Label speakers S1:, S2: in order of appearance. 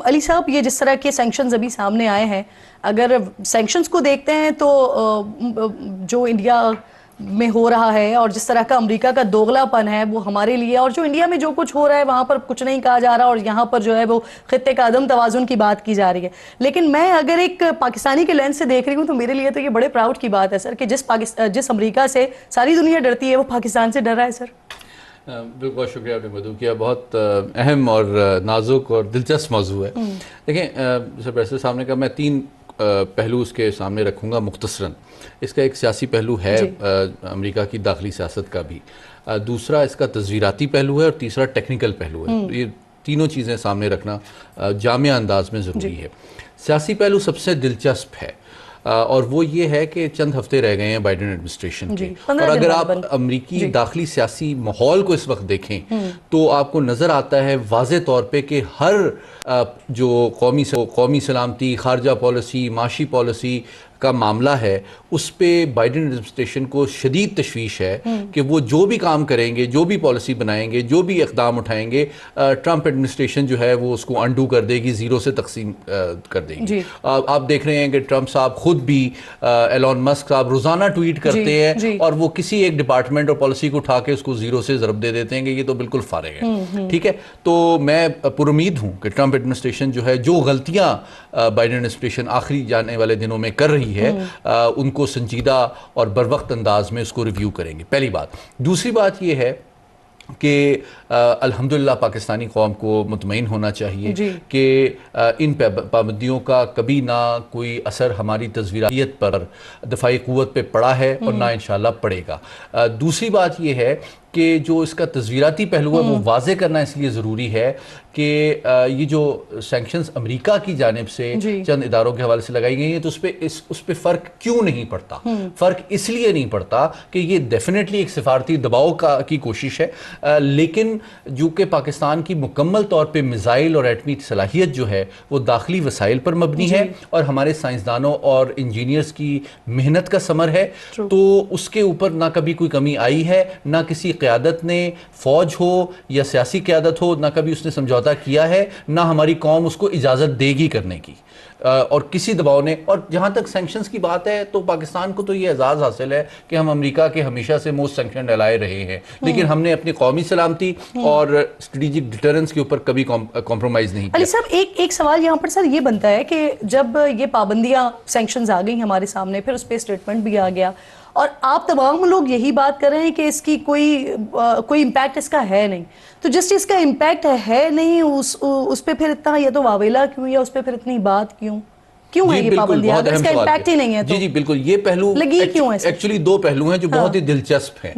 S1: علی صاحب یہ جس طرح کے سینکشنز ابھی سامنے آئے ہیں، اگر سینکشنز کو دیکھتے ہیں تو جو انڈیا میں ہو رہا ہے اور جس طرح کا امریکہ کا دوغلا پن ہے وہ ہمارے لیے، اور جو انڈیا میں جو کچھ ہو رہا ہے وہاں پر کچھ نہیں کہا جا رہا اور یہاں پر جو ہے وہ خطے کا عدم توازن کی بات کی جا رہی ہے. لیکن میں اگر ایک پاکستانی کے لینس سے دیکھ رہی ہوں تو میرے لیے تو یہ بڑے پراؤڈ کی بات ہے سر کہ جس امریکہ سے ساری دنیا ڈرتی ہے وہ پاکستان سے ڈر رہا ہے سر.
S2: بالکل، بہت شکریہ آپ نے مدعو کیا. بہت اہم اور نازک اور دلچسپ موضوع ہے. دیکھیں جیسے پریسر صاحب نے کہا، میں 3 پہلو اس کے سامنے رکھوں گا مختصراً. اس کا ایک سیاسی پہلو ہے امریکہ کی داخلی سیاست کا بھی، دوسرا اس کا تصویراتی پہلو ہے، اور تیسرا ٹیکنیکل پہلو ہے. یہ تینوں چیزیں سامنے رکھنا جامع انداز میں ضروری ہے. سیاسی پہلو سب سے دلچسپ ہے، اور وہ یہ ہے کہ چند ہفتے رہ گئے ہیں بائیڈن ایڈمنسٹریشن کے، اور اگر آپ امریکی داخلی سیاسی ماحول کو اس وقت دیکھیں تو آپ کو نظر آتا ہے واضح طور پہ کہ ہر جو قومی سلامتی، خارجہ پالیسی، معاشی پالیسی کا معاملہ ہے، اس پہ بائیڈن ایڈمنسٹریشن کو شدید تشویش ہے کہ وہ جو بھی کام کریں گے، جو بھی پالیسی بنائیں گے، جو بھی اقدام اٹھائیں گے، ٹرمپ ایڈمنسٹریشن جو ہے وہ اس کو انڈو کر دے گی، زیرو سے تقسیم کر دے گی. آپ دیکھ رہے ہیں کہ ٹرمپ صاحب خود بھی، ایلون مسک صاحب روزانہ ٹویٹ کرتے ہیں اور وہ کسی ایک ڈپارٹمنٹ اور پالیسی کو اٹھا کے اس کو زیرو سے ضرب دے دیتے ہیں کہ یہ تو بالکل فارغ ہے. ٹھیک ہے، تو میں پر امید ہوں کہ ٹرمپ ایڈمنسٹریشن جو ہے جو غلطیاں بائیڈن ایڈمنسٹریشن آخری جانے والے دنوں میں کر رہی ہے ان کو سنجیدہ اور بروقت انداز میں اس کو ریویو کریں گے. پہلی بات. دوسری بات یہ ہے کہ الحمدللہ پاکستانی قوم کو مطمئن ہونا چاہیے کہ ان پابندیوں کا کبھی نہ کوئی اثر ہماری تصویریت پر، دفاعی قوت پہ پڑا ہے اور نہ انشاءاللہ پڑے گا. دوسری بات یہ ہے کہ جو اس کا تصویراتی پہلو ہے وہ واضح کرنا اس لیے ضروری ہے کہ یہ جو سینکشنز امریکہ کی جانب سے چند اداروں کے حوالے سے لگائی گئی ہیں تو اس پہ فرق کیوں نہیں پڑتا. فرق اس لیے نہیں پڑتا کہ یہ ڈیفینیٹلی ایک سفارتی دباؤ کی کوشش ہے، لیکن جو کہ پاکستان کی مکمل طور پہ میزائل اور ایٹمی صلاحیت جو ہے وہ داخلی وسائل پر مبنی ہے اور ہمارے سائنسدانوں اور انجینئرز کی محنت کا ثمر ہے. تو اس کے اوپر نہ کبھی کوئی کمی آئی ہے، نہ کسی قیادت نے، فوج ہو یا سیاسی قیادت ہو، نہ کبھی اس نے سمجھوتا کیا ہے، نہ ہماری قوم اس کو اجازت دے گی کرنے کی، اور کسی دباؤ نے. اور جہاں تک سینکشنز کی بات ہے تو پاکستان کو تو یہ اعزاز حاصل ہے کہ ہم امریکہ کے ہمیشہ سے موسٹ سینکشن ڈلائے رہے ہیں، لیکن ہم نے اپنی قومی سلامتی اور اسٹریٹجک ڈیٹرنس کے اوپر کبھی کمپرومائز نہیں کیا.
S1: علی صاحب ایک سوال یہاں پر سر یہ بنتا ہے کہ جب یہ پابندیاں سینکشنز آ گئی ہمارے سامنے، پھر اس پہ اسٹیٹمنٹ بھی آ گیا اور آپ تمام لوگ یہی بات کر رہے ہیں کہ اس کی کوئی امپیکٹ اس کا ہے نہیں، تو جس چیز کا امپیکٹ ہے نہیں اس پہ پھر اتنا یہ تو واویلا کیوں، یا اس پہ پھر اتنی بات کیوں ہے یہ پابندیاں اگر اس کا امپیکٹ ہی نہیں ہے تو؟
S2: جی بالکل، یہ پہلو
S1: لگی کیوں ہے؟
S2: ایکچولی 2 پہلو ہیں جو بہت ہی دلچسپ ہیں.